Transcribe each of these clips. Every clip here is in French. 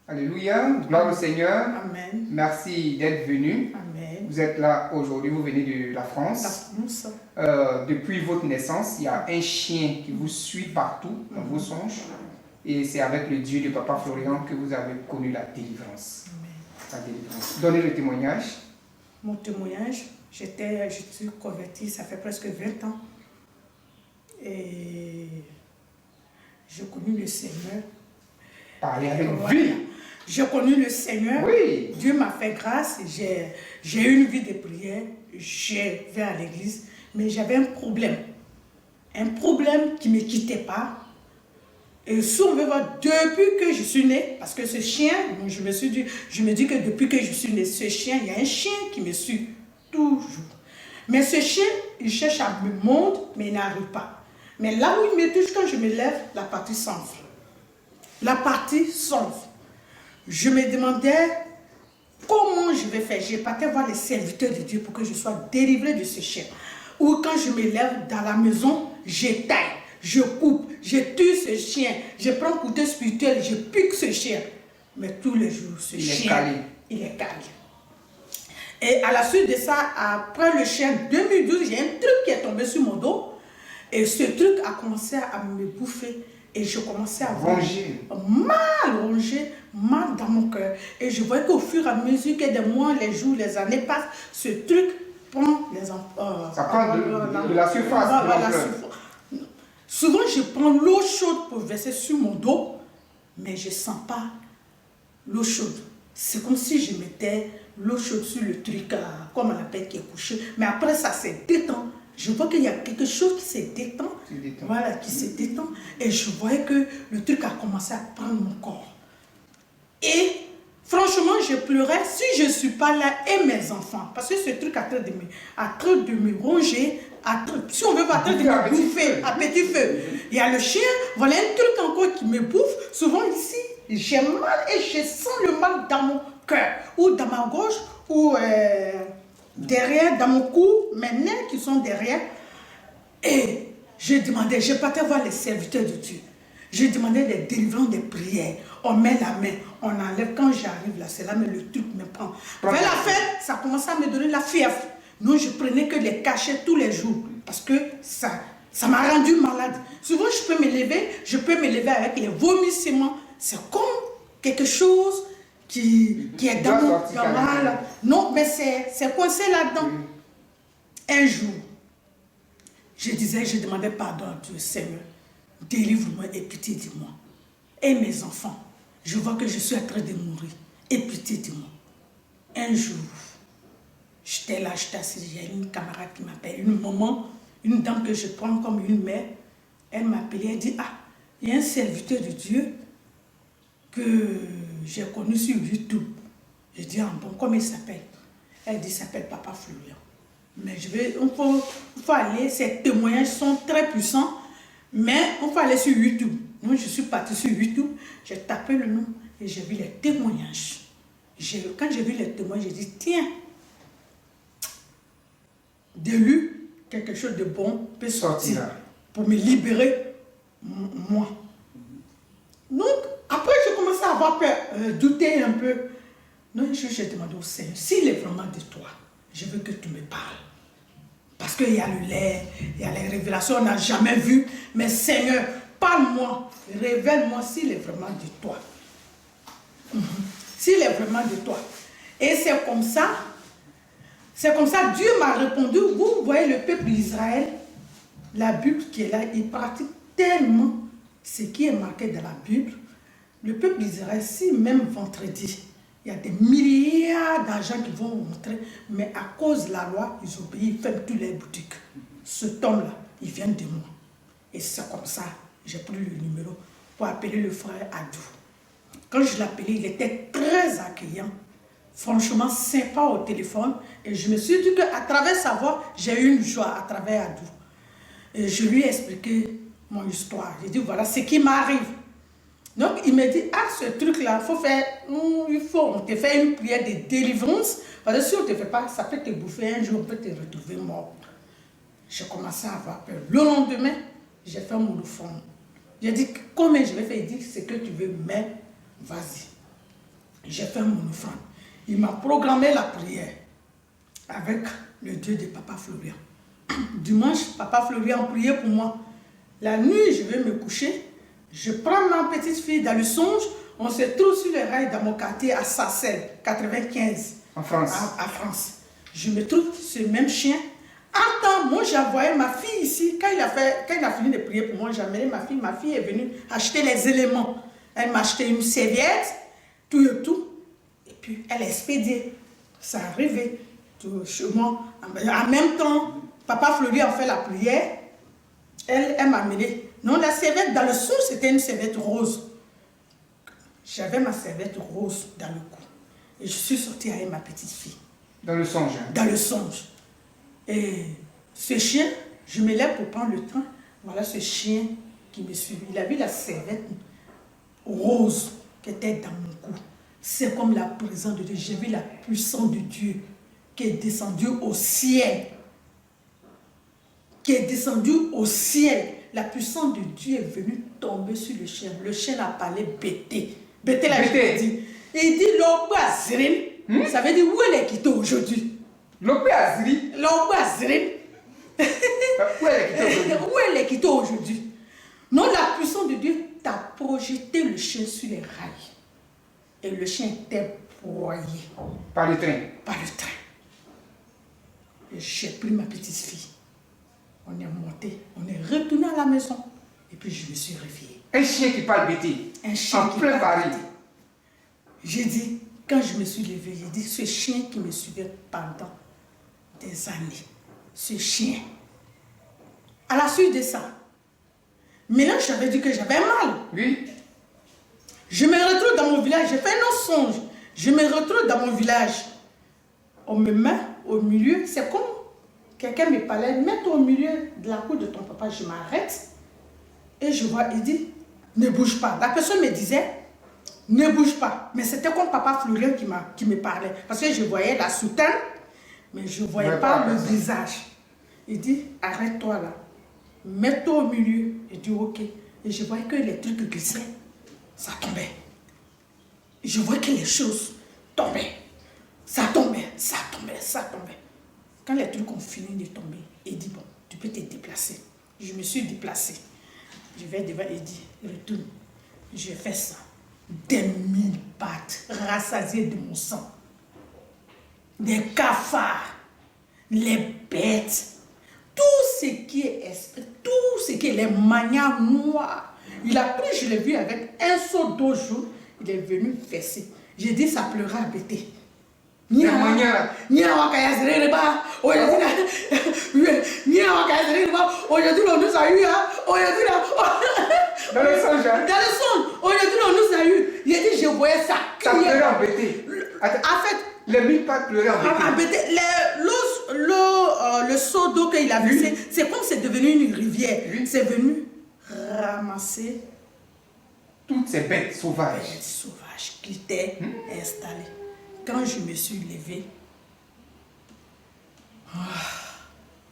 Alléluia, gloire au Seigneur. Amen. Merci d'être venu. Amen. Vous êtes là aujourd'hui, vous venez de la La France. France. Depuis votre naissance, il y a un chien qui vous suit partout dans vos songes. Et c'est avec le Dieu de Papa Florian que vous avez connu la délivrance. Amen. La délivrance. Donnez le témoignage. Mon témoignage, je suis convertie, ça fait presque 20 ans. Et j'ai connu le Seigneur. Parlez avec Voilà. vie. J'ai connu le Seigneur. Oui. Dieu m'a fait grâce. J'ai eu une vie de prière. Je vais à l'église. Mais j'avais un problème. Un problème qui ne me quittait pas. Et si on veut voir, depuis que je suis née, parce que ce chien, je me dis que depuis que je suis née, ce chien, il y a un chien qui me suit toujours. Mais ce chien, il cherche à me mordre, mais il n'arrive pas. Mais là où il me touche, quand je me lève, la partie s'enfle. La partie s'enfle. Je me demandais comment je vais faire. J'ai parti voir les serviteurs de Dieu pour que je sois délivrée de ce chien. Ou quand je me lève dans la maison, je taille, je coupe, je tue ce chien. Je prends un couteau spirituel, je pique ce chien. Mais tous les jours, ce chien, il est calé. Et à la suite de ça, après le chien 2012, j'ai un truc qui est tombé sur mon dos. Et ce truc a commencé à me bouffer. Et je commençais à avoir mal dans mon cœur. Et je voyais qu'au fur et à mesure que des mois, les jours, les années passent, ce truc prend les ça prend de la surface. Souvent, je prends l'eau chaude pour verser sur mon dos, mais je ne sens pas l'eau chaude. C'est comme si je mettais l'eau chaude sur le truc, comme on appelle, qui est couché. Mais après, ça se détend. Je vois qu'il y a quelque chose qui se détend. Voilà, qui se détend. Et je voyais que le truc a commencé à prendre mon corps. Et franchement, je pleurais si je ne suis pas là et mes enfants. Parce que ce truc a train de me ronger. Si on veut pas, de me bouffer à petit feu. Il y a le chien, voilà un truc encore qui me bouffe. Souvent ici, j'ai mal et je sens le mal dans mon cœur. Ou dans ma gauche, ou derrière, dans mon cou, mes nerfs qui sont derrière. Et je demandais, je partais voir les serviteurs de Dieu. Je demandais des délivrances, des prières. On met la main, on enlève. Quand j'arrive là, c'est là, mais le truc me prend. Vers la fin, ça commençait à me donner la fièvre. Non, je prenais que les cachets tous les jours. Parce que ça m'a rendu malade. Souvent, je peux me lever avec les vomissements. C'est comme quelque chose qui est dans mon mal. Non, mais c'est coincé là-dedans. Un jour, je demandais pardon à Dieu, Seigneur, délivre-moi et pitié de moi. Et mes enfants, je vois que je suis en train de mourir. Et pitié de moi. Un jour, j'étais là, j'étais assise, j'ai une camarade qui m'appelle, une maman, une dame que je prends comme une mère. Elle m'a appelé, elle dit, il y a un serviteur de Dieu que j'ai connu sur YouTube. Je dis, bon, comment il s'appelle? Elle dit, il s'appelle Papa Florian. Mais il faut aller, ces témoignages sont très puissants, mais on faut aller sur YouTube. Donc je suis partie sur YouTube, j'ai tapé le nom et j'ai vu les témoignages. Quand j'ai vu les témoignages, j'ai dit, tiens, de lui, quelque chose de bon peut sortir pour me libérer, moi. Donc, après, j'ai commencé à avoir peur, douter un peu. Donc, j'ai demandé au Seigneur, s'il est vraiment de toi, je veux que tu me parles. Parce qu'il y a le lait, il y a les révélations, on n'a jamais vu. Mais Seigneur, parle-moi, révèle-moi s'il est vraiment de toi. S'il est vraiment de toi. Et c'est comme ça, Dieu m'a répondu. Vous voyez le peuple d'Israël, la Bible qui est là, il pratique tellement ce qui est marqué dans la Bible. Le peuple d'Israël, si même vendredi, il y a des milliards d'argent qui vont rentrer, mais à cause de la loi, ils obéissent, ils ferment toutes les boutiques. Cet homme-là, il vient de moi. Et c'est comme ça, j'ai pris le numéro pour appeler le frère Adou. Quand je l'appelais, il était très accueillant, franchement sympa au téléphone. Et je me suis dit qu'à travers sa voix, j'ai eu une joie à travers Adou. Et je lui ai expliqué mon histoire. J'ai dit, voilà ce qui m'arrive. Donc, il me dit, ce truc-là, on te fait une prière de délivrance. Parce que si on ne te fait pas, ça peut te bouffer un jour, on peut te retrouver mort. J'ai commencé à avoir peur. Le lendemain, j'ai fait mon offrande. J'ai dit, comment je vais faire? Il dit, ce que tu veux, mais vas-y. j'ai fait mon offrande. Il m'a programmé la prière avec le Dieu de Papa Florian. Dimanche, Papa Florian priait pour moi. La nuit, je vais me coucher. Je prends ma petite fille dans le songe. On se trouve sur les rails dans mon quartier à Sarcelles, 95. En France. À France. Je me trouve ce même chien. Attends, moi j'ai envoyé ma fille ici. Quand il a fini de prier pour moi, j'ai amené ma fille. Ma fille est venue acheter les éléments. Elle m'a acheté une serviette, tout et tout. Et puis elle a expédié. Ça arrivait chez moi. En même temps, Papa Fleury a fait la prière. Elle m'a amené. Non, la serviette dans le sou, c'était une serviette rose. J'avais ma serviette rose dans le cou. Et je suis sortie avec ma petite fille. Dans le songe. Hein? Dans le songe. Et ce chien, je me lève pour prendre le train. Voilà ce chien qui me suit. Il a vu la serviette rose qui était dans mon cou. C'est comme la présence de Dieu. J'ai vu la puissance de Dieu qui est descendue au ciel. Qui est descendue au ciel. La puissance de Dieu est venue tomber sur le chien. Le chien a parlé Bété. Bété l'a dit. Il dit l'Obu Azrin. Ça veut dire où elle est quittée aujourd'hui. L'Obu Azrin. L'Obu Azrin. Où elle est quittée aujourd'hui. Où elle est quittée aujourd'hui. Non, la puissance de Dieu t'a projeté le chien sur les rails. Et le chien était broyé. Par le train. Par le train. Et j'ai pris ma petite fille. On est monté, on est retourné à la maison. Et puis je me suis réveillée. Un chien qui parle bêté. Un chien en qui plein parle Paris. bêté. J'ai dit, quand je me suis levée, j'ai dit, ce chien qui me suivait pendant des années, ce chien. À la suite de ça, maintenant j'avais dit que j'avais mal. Oui. Je me retrouve dans mon village, j'ai fait un autre songe. Je me retrouve dans mon village. On me met au milieu, c'est comme quelqu'un me parlait, mets-toi au milieu de la cour de ton papa, je m'arrête. Et je vois, il dit, ne bouge pas. La personne me disait, ne bouge pas. Mais c'était comme Papa Florian qui me parlait. Parce que je voyais la soutane, mais je ne voyais pas le visage. Il dit, arrête-toi là. Mets-toi au milieu. Je dis, ok. Et je voyais que les trucs glissaient. Ça tombait. Je voyais que les choses tombaient. Ça tombait, ça tombait, ça tombait. Quand les trucs ont fini de tomber, il dit, bon, tu peux te déplacer. Je me suis déplacée. Je vais devant et dit, retourne. Je fais ça. Des 1000 pattes rassasiées de mon sang. Des cafards, les bêtes, tout ce qui est esprit, tout ce qui est les manières noires. Il a pris, je l'ai vu avec un seau d'eau jaune, il est venu verser. J'ai dit, ça pleura à bêter. Les manières. Aujourd'hui, on nous a eu. Dans le songe. Dans le songe. Aujourd'hui, on nous a eu. Il a dit, je voyais ça. Ça pleurait en bêté. En fait, les 1000 pattes pleuraient en bêté. Le seau d'eau qu'il a versé, c'est comme c'est devenu une rivière. Oui. C'est venu ramasser toutes ces bêtes sauvages. Bêtes sauvages qui étaient installées. Quand je me suis levée,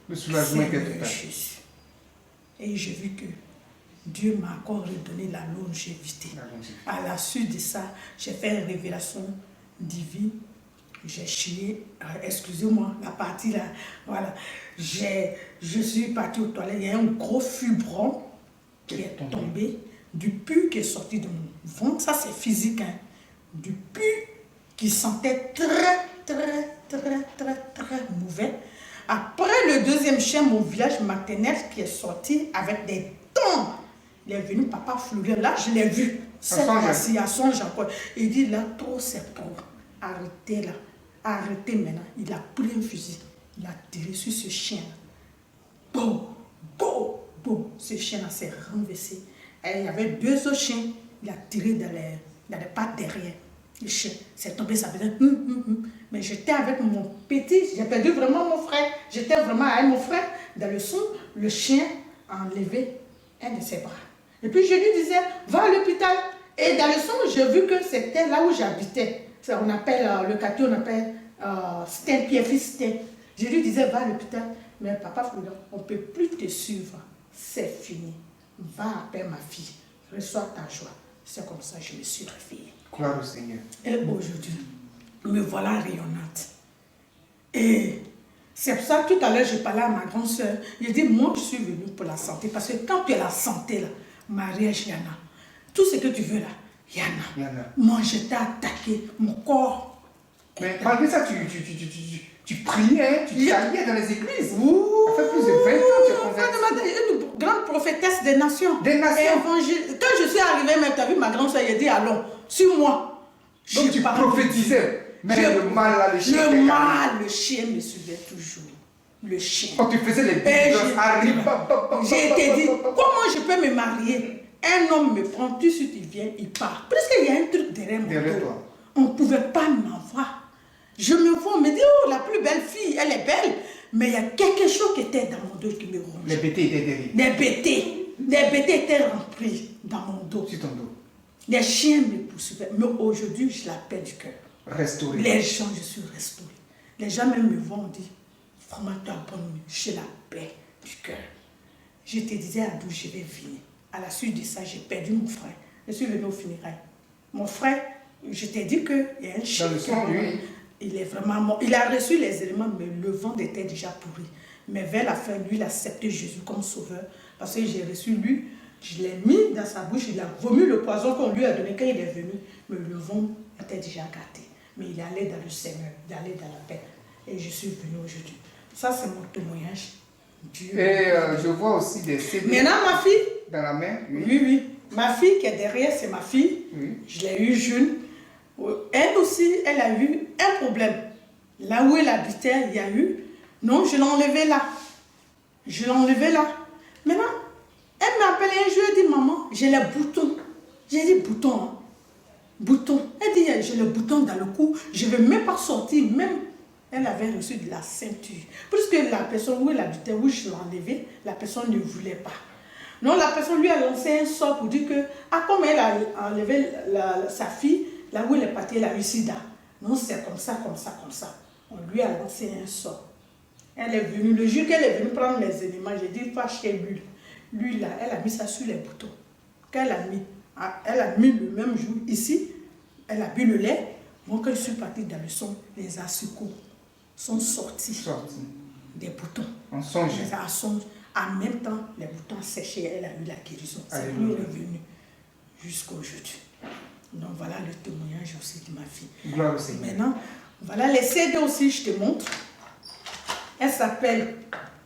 le soulagement était total. Et j'ai vu que Dieu m'a encore redonné la longévité. À la suite de ça, j'ai fait une révélation divine. J'ai chié, excusez-moi, la partie là, voilà. Je suis partie aux toilettes, il y a un gros fibron qui est tombé, du pu qui est sorti de mon ventre, ça c'est physique, hein. Du pu qui sentait très mauvais. Après le deuxième chien, mon village maternel qui est sorti avec des dents. Il est venu, Papa Florian, là je l'ai vu. Cette fois-ci, à Songe encore. Il dit là, trop c'est trop. Arrêtez là. Arrêtez maintenant. Il a pris un fusil. Il a tiré sur ce chien. Boum, boum, boum. Ce chien-là s'est renversé. Et il y avait deux autres chiens. Il a tiré dans les pattes derrière. Le chien s'est tombé, ça faisait Mais j'étais avec mon petit, j'ai perdu vraiment mon frère. J'étais vraiment avec mon frère. Dans le son, le chien a enlevé un de ses bras. Et puis je lui disais, va à l'hôpital. Et dans le son, j'ai vu que c'était là où j'habitais. On appelle, le quartier, on appelle Stein, Pierre-Fils Stein. Je lui disais, va à l'hôpital. Mais papa Florian, on ne peut plus te suivre. C'est fini. Va appeler ma fille. Reçois ta joie. C'est comme ça que je me suis réveillée. Gloire au Seigneur. Et aujourd'hui, me voilà rayonnante. Et c'est pour ça que tout à l'heure, j'ai parlé à ma grande soeur. J'ai dit, moi, je suis venue pour la santé. Parce que quand tu as la santé, là, mariage, il y en a. Tout ce que tu veux, là, il y en a. Il y en a. Moi, j'étais attaquée. Mon corps. Mais malgré ça, tu priais, hein, tu t'alliais dans les églises. Ouh, Ça fait plus de 20 ans que tu es convertie. une grande prophétesse des nations. Des nations. Évangile. Quand je suis arrivée, même, tu as vu ma grande soeur, elle a dit, allons, suis-moi. Donc tu prophétisais. Mais le mal, là, le chien. Le mal, le chien me suivait toujours. Le chien. Quand tu faisais les délivrances, j'ai été dit, comment je peux me marier? Un homme me prend, tout de suite il vient, il part. Parce qu'il y a un truc derrière mon dos. On ne pouvait pas m'avoir. Je me vois, on me dit, oh, la plus belle fille, elle est belle. Mais il y a quelque chose qui était dans mon dos qui me ronge. Les bêtés étaient derrière. Les bêtés étaient remplis dans mon dos. Sur ton dos. Les chiens me poursuivaient. Mais aujourd'hui, je la paix du cœur. Restauré. Les gens, je suis restaurée. Les gens même me voient, on dit, vraiment, tu as bonne, j'ai la paix du cœur. Je te disais à d'où je vais venir. À la suite de ça, j'ai perdu mon frère. Je suis venue au funérailles. Mon frère, je t'ai dit qu'il y a un chien. Dans le sang, lui. Il est vraiment mort. Il a reçu les éléments, mais le ventre était déjà pourri. Mais vers la fin, lui, il a accepté Jésus comme sauveur. Parce que j'ai reçu lui, je l'ai mis dans sa bouche, il a vomi le poison qu'on lui a donné quand il est venu. Mais le ventre était déjà gâté. Mais il allait dans le Seigneur, il allait dans la paix. Et je suis venue aujourd'hui. Ça, c'est mon témoignage. Dieu. Et je vois aussi des CD. Maintenant, ma fille. Dans la main, oui. Oui, oui. Ma fille qui est derrière, c'est ma fille. Oui. Je l'ai eue jeune. Elle aussi, elle a eu un problème. Là où elle habitait, il y a eu. Non, je l'ai enlevée là. Je l'ai enlevée là. Maintenant, elle m'a appelé un jour, elle dit, maman, j'ai les boutons. J'ai dit, boutons, hein. Boutons. Elle dit, j'ai le bouton dans le cou, je ne vais même pas sortir. Même, elle avait reçu de la ceinture. Puisque la personne où elle habitait, où je l'ai enlevée, la personne ne voulait pas. Non, la personne lui a lancé un sort pour dire que, comme elle a enlevé sa fille, là où elle est partie, elle a eu sida. Non, c'est comme ça, comme ça, comme ça. On lui a lancé un sort. Elle est venue, le jour qu'elle est venue prendre mes éléments, j'ai dit, il faut acheter l'huile. L'huile là, elle a mis ça sur les boutons. Qu'elle a mis, elle a mis le même jour ici, elle a bu le lait. Moi, quand je suis partie dans le son, les asticots sont sortis des boutons. On songe. En même temps, les boutons séchés, elle a eu la guérison. C'est lui revenu jusqu'à aujourd'hui. Donc voilà le témoignage aussi de ma fille. Gloire au Seigneur. Maintenant, voilà les CD aussi, je te montre. Elle s'appelle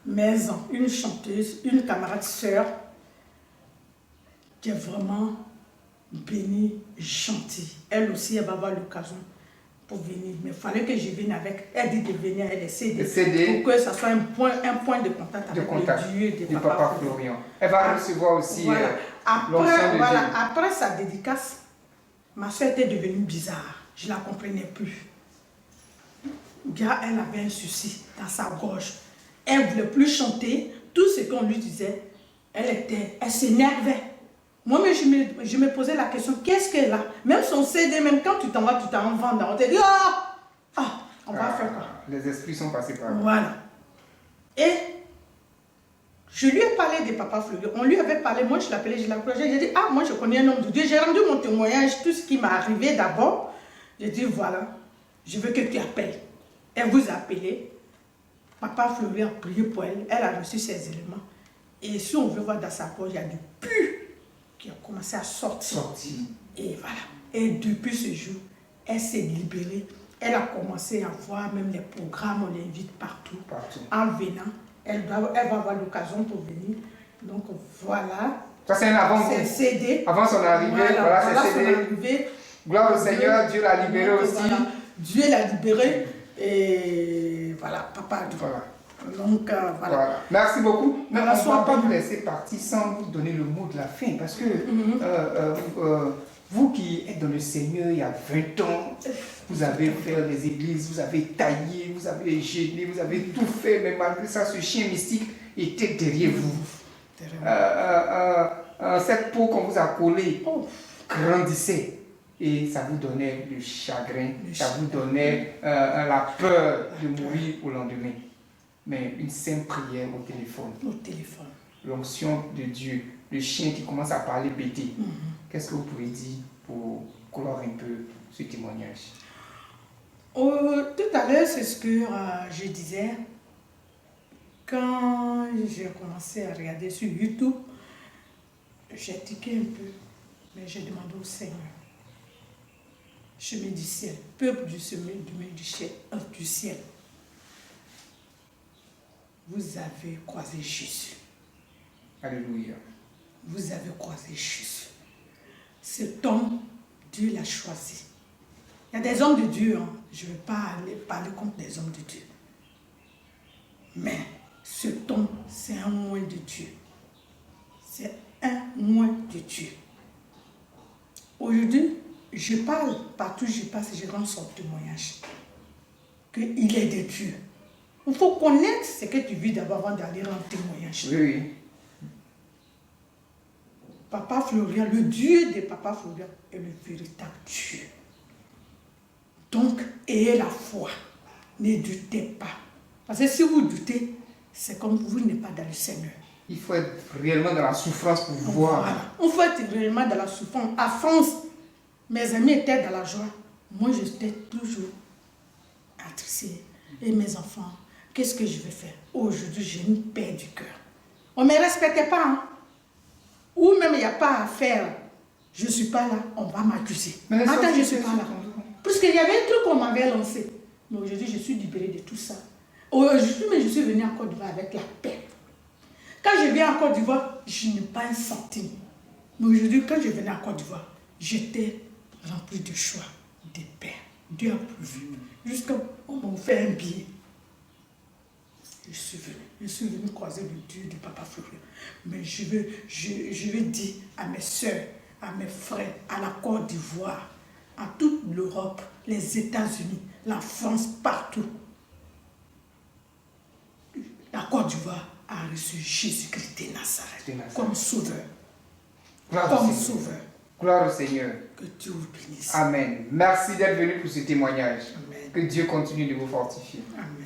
Maison, une chanteuse, une camarade sœur qui est vraiment bénie, gentille. Elle aussi, elle va avoir l'occasion pour venir. Mais il fallait que je vienne avec. Elle dit de venir avec les CD, pour que ça soit un point de contact avec le Dieu de Papa Florian. Elle va recevoir aussi l'onction de Dieu. Après sa dédicace, ma soeur était devenue bizarre. Je ne la comprenais plus. Elle avait un souci dans sa gorge. Elle ne voulait plus chanter. Tout ce qu'on lui disait, elle s'énervait. Moi-même, je me posais la question, qu'est-ce qu'elle a? Même son CD, même quand tu t'en vas, tu t'en vends, on te dit, on va faire quoi? Les esprits sont passés par là. Voilà. Et je lui ai parlé de Papa Florian. On lui avait parlé, moi je l'appelais, je l'encourageais. J'ai dit, moi je connais un homme de Dieu. J'ai rendu mon témoignage, tout ce qui m'est arrivé d'abord. J'ai dit, voilà, je veux que tu appelles. Elle vous a appelé. Papa Florian a prié pour elle. Elle a reçu ses éléments. Et si on veut voir dans sa poche, il y a du pu qui a commencé à sortir. Et voilà. Et depuis ce jour, elle s'est libérée. Elle a commencé à voir même les programmes, on l'invite partout. En venant, elle va avoir l'occasion pour venir. Donc voilà. Ça c'est un avant. C'est CD. Avant son arrivée, voilà c'est CD. Gloire au Seigneur, Dieu l'a libéré aussi. Voilà. Dieu l'a libéré. Et voilà, papa. Voilà. Donc, voilà. Merci beaucoup. Mais on ne va pas vous laisser partir sans vous donner le mot de la fin. Parce que vous qui êtes dans le Seigneur il y a 20 ans, vous avez fait des églises, vous avez taillé, vous avez gêné, vous avez tout fait. Mais malgré ça, ce chien mystique était derrière vous. Cette peau qu'on vous a collée grandissait. Et ça vous donnait le chagrin, ça vous donnait la peur de mourir au lendemain. Mais une simple prière au téléphone. L'onction de Dieu, le chien qui commence à parler bêté. Qu'est-ce que vous pouvez dire pour clore un peu ce témoignage? Tout à l'heure, c'est ce que je disais. Quand j'ai commencé à regarder sur YouTube, j'ai tiqué un peu, mais j'ai demandé au Seigneur, chemin du ciel, peuple du chemin du ciel, vous avez croisé Jésus. Alléluia. Vous avez croisé Jésus. Cet homme, Dieu l'a choisi. Il y a des hommes de Dieu, hein. Je ne vais pas aller parler contre des hommes de Dieu. Mais cet homme, c'est un moins de Dieu. C'est un moins de Dieu. Aujourd'hui, je parle, partout où je passe, je rends son témoignage. Qu'il est de Dieu. Il faut connaître ce que tu vis d'abord avant d'aller rendre témoignage. Oui, oui. Papa Florian, le Dieu de Papa Florian est le véritable Dieu. Donc, ayez la foi. Ne doutez pas. Parce que si vous doutez, c'est comme vous n'êtes pas dans le Seigneur. Il faut être réellement dans la souffrance pour voir. Voilà. On faut être réellement dans la souffrance. À France, mes amis étaient dans la joie. Moi, j'étais toujours attristée. Et mes enfants, qu'est-ce que je vais faire? Aujourd'hui, j'ai une paix du cœur. On ne me respectait pas. Hein? Ou même il n'y a pas à faire. Je ne suis pas là, on va m'accuser. Attends, je ne suis pas là. Parce qu'il y avait un truc qu'on m'avait lancé. Mais aujourd'hui, je suis libérée de tout ça. Aujourd'hui, mais je suis venue en Côte d'Ivoire avec la paix. Quand je viens en Côte d'Ivoire, je n'ai pas un centime. Mais aujourd'hui, quand je venais en Côte d'Ivoire, j'étais remplie de joie, de paix. Dieu a pourvu. Jusqu'à on m'a fait un billet. Je suis venue croiser le Dieu de Papa Florian. Mais je veux dire à mes soeurs, à mes frères, à la Côte d'Ivoire, à toute l'Europe, les États-Unis, la France, partout. La Côte d'Ivoire a reçu Jésus-Christ de Nazareth comme sauveur. Comme sauveur. Gloire au Seigneur. Que Dieu vous bénisse. Amen. Merci d'être venu pour ce témoignage. Amen. Que Dieu continue de vous fortifier. Amen.